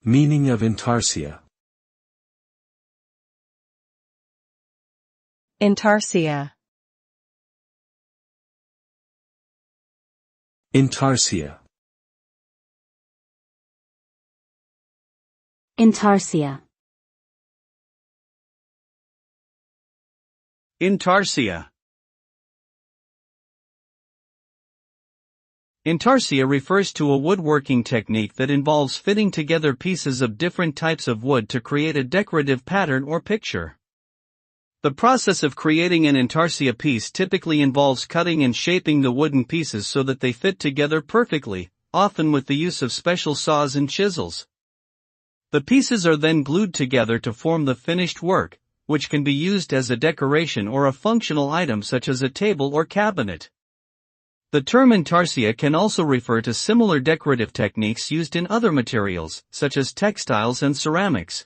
Meaning of intarsia. Intarsia. Intarsia. Intarsia. Intarsia. Intarsia refers to a woodworking technique that involves fitting together pieces of different types of wood to create a decorative pattern or picture. The process of creating an intarsia piece typically involves cutting and shaping the wooden pieces so that they fit together perfectly, often with the use of special saws and chisels. The pieces are then glued together to form the finished work, which can be used as a decoration or a functional item such as a table or cabinet. The term intarsia can also refer to similar decorative techniques used in other materials, such as textiles and ceramics.